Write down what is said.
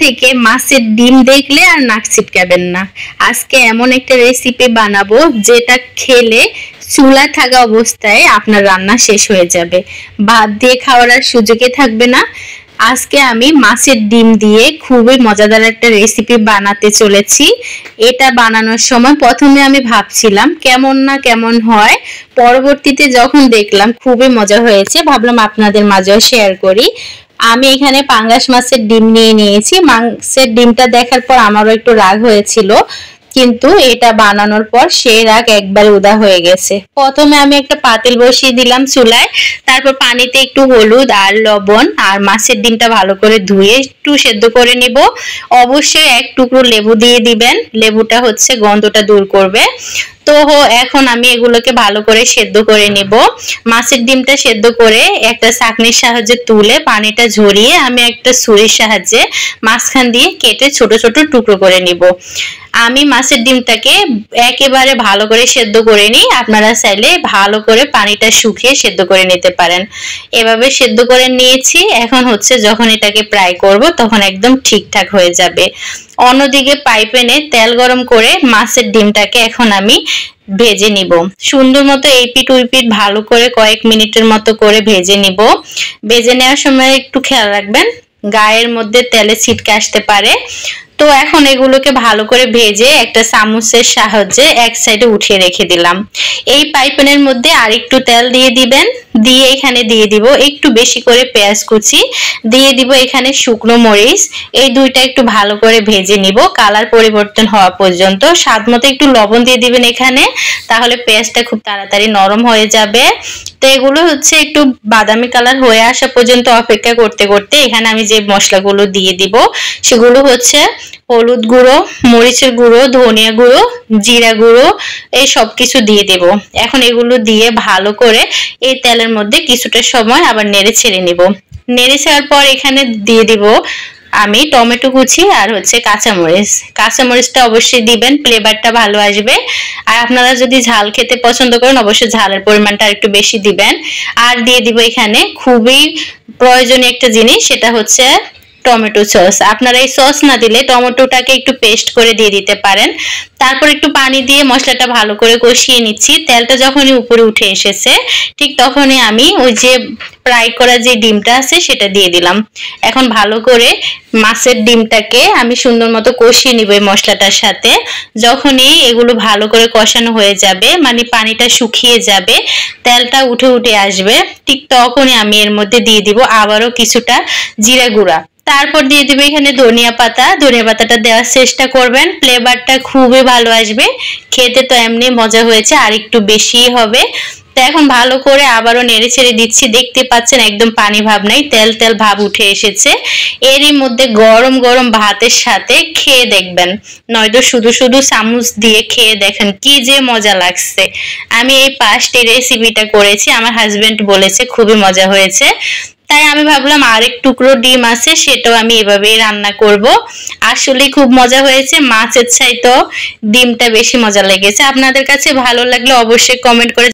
থেকে মাছের ডিম দেখলে আর নাক ছিটকাবেন না। আজকে এমন একটা রেসিপি বানাবো যেটা খেলে চুলা থাকা অবস্থায় আপনার রান্না শেষ হয়ে যাবে, ভাত দিয়ে খাওয়ার আর সুযোগই থাকবে না। আজকে আমি মাছের ডিম দিয়ে খুবই মজাদার একটা রেসিপি বানাতে চলেছি। এটা বানানোর সময় প্রথমে আমি ভাবছিলাম কেমন না কেমন হয়, পরবর্তীতে যখন দেখলাম খুবই মজা হয়েছে, ভাবলাম আপনাদের মাঝেও শেয়ার করি। আমি এখানে পাঙ্গাস মাছের ডিম নিয়ে নিয়েছি। মাছের ডিমটা দেখার পর আমারও একটু রাগ হয়েছিল, কিন্তু এটা বানানোর পর সেই রাগ একবার উদা হয়ে গেছে। প্রথমে আমি একটা পাতিল বসিয়ে দিলাম চুলায়, তারপর পানিতে একটু হলুদ আর লবণ আর মাছের ডিমটা ভালো করে ধুয়ে একটু সেদ্ধ করে নিব। অবশ্যই এক টুকরো লেবু দিয়ে দিবেন, লেবুটা হচ্ছে গন্ধটা দূর করবে। তো এখন আমি এগুলোকে ভালো করে সেদ্ধ করে নিব। মাছের ডিমটা সেদ্ধ করে একটা ছাঁকনির সাহায্যে তুলে পানিটা ঝরিয়ে আমি একটা ছুরির সাহায্যে মাঝখান দিয়ে কেটে ছোট ছোট টুকরো করে নিব। আমি মাছের ডিমটাকে একেবারে ভালো করে সেদ্ধ করে নিই, আপনারা চাইলে ভালো করে পানিটা শুকিয়ে সেদ্ধ করে নিতে পারেন। এভাবে সেদ্ধ করে নিয়েছি। এখন হচ্ছে যখন এটাকে ফ্রাই করব তখন একদম ঠিকঠাক হয়ে যাবে। অন্যদিকে ফ্রাই প্যানে তেল গরম করে মাছের ডিমটাকে এখন আমি ভেজে নিব। সুন্দর মতো এই পিঠ ওই পিঠ ভালো করে কয়েক মিনিটের মতো করে ভেজে নিব। ভেজে নেওয়ার সময় একটু খেয়াল রাখবেন, গায়ের মধ্যে তেলে ছিটকে আসতে পারে। তো এখন এগুলোকে ভালো করে ভেজে একটা চামচের সাহায্যে এক সাইডে উঠিয়ে রেখে দিলাম। এই পাইপ্যানের মধ্যে আরেকটু তেল দিয়ে দিবেন, দিয়ে এখানে দিয়ে দিব একটু বেশি করে পেঁয়াজ কুচি, দিয়ে দিব এখানে শুকনো মরিচ। এই দুইটা একটু ভালো করে ভেজে নিব কালার পরিবর্তন হওয়া পর্যন্ত। স্বাদ মতো একটু লবণ দিয়ে দিবেন এখানে, তাহলে পেঁয়াজটা খুব তাড়াতাড়ি নরম হয়ে যাবে। তো এগুলো হচ্ছে একটু বাদামি কালার হয়ে আসা পর্যন্ত অপেক্ষা করতে করতে এখানে আমি যে মশলাগুলো দিয়ে দিব সেগুলো হচ্ছে হলুদ গুঁড়ো, মরিচের গুঁড়ো, ধনিয়া গুঁড়ো, জিরা গুঁড়ো, এই সব কিছু দিয়ে দেব। এখন এগুলো দিয়ে ভালো করে এই তেলের মধ্যে কিছুটা সময় আবার নেড়ে ছেড়ে নিব। নেড়ে ছাড়ার পর এখানে দিয়ে দিব আমি টমেটো কুচি আর হচ্ছে কাঁচামরিচ। কাঁচামরিচটা অবশ্যই দিবেন, ফ্লেভারটা ভালো আসবে। আর আপনারা যদি ঝাল খেতে পছন্দ করেন অবশ্যই ঝালের পরিমাণটা একটু বেশি দিবেন। আর দিয়ে দিব এখানে খুবই প্রয়োজনীয় একটা জিনিস, সেটা হচ্ছে টমেটো সস। আপনারা এই সস না দিলে টমেটোটাকে একটু পেস্ট করে দিয়ে দিতে পারেন। তারপর একটু পানি দিয়ে মশলাটা ভালো করে কষিয়ে নিচ্ছি। তেলটা যখনই উপরে উঠে এসেছে ঠিক তখনই আমি ওই যে ফ্রাই করা যে ডিমটা আছে সেটা দিয়ে দিলাম। এখন ভালো করে মাছের ডিমটাকে আমি সুন্দর মতো কষিয়ে নিব এই মশলাটার সাথে। যখনই এগুলো ভালো করে কষানো হয়ে যাবে, মানে পানিটা শুকিয়ে যাবে, তেলটা উঠে উঠে আসবে, ঠিক তখনই আমি এর মধ্যে দিয়ে দিব আবারও কিছুটা জিরা গুঁড়া। তারপর দিয়ে দিবে এখানে ধনিয়া পাতা। ধনিয়া পাতাটা দেওয়ার চেষ্টা করবেন, ফ্লেভারটা খুবই ভালো আসবে। খেতে তো এমনি মজা হয়েছে, আর একটু বেশি হবে। তো এখন ভালো করে আবারও নেড়ে ছেড়ে দিচ্ছি। দেখতে পাচ্ছেন একদম পানি ভাব নাই, তেল তেল ভাব উঠে এসেছে। এরই মধ্যে গরম গরম ভাতের সাথে খেয়ে দেখবেন, নয়তো শুধু শুধু চামচ দিয়ে খেয়ে দেখেন কি যে মজা লাগছে। আমি এই ফার্স্ট এই রেসিপিটা করেছি, আমার হাজবেন্ড বলেছে খুবই মজা হয়েছে। তাই আমি ভাবলাম আরেক টুকরো ডিম আছে সেটাও আমি এভাবেই রান্না করব। আসলে খুব মজা হয়েছে, মাছের চাইতেও ডিমটা বেশি মজা লেগেছে। আপনাদের কাছে ভালো লাগলে অবশ্যই কমেন্ট করে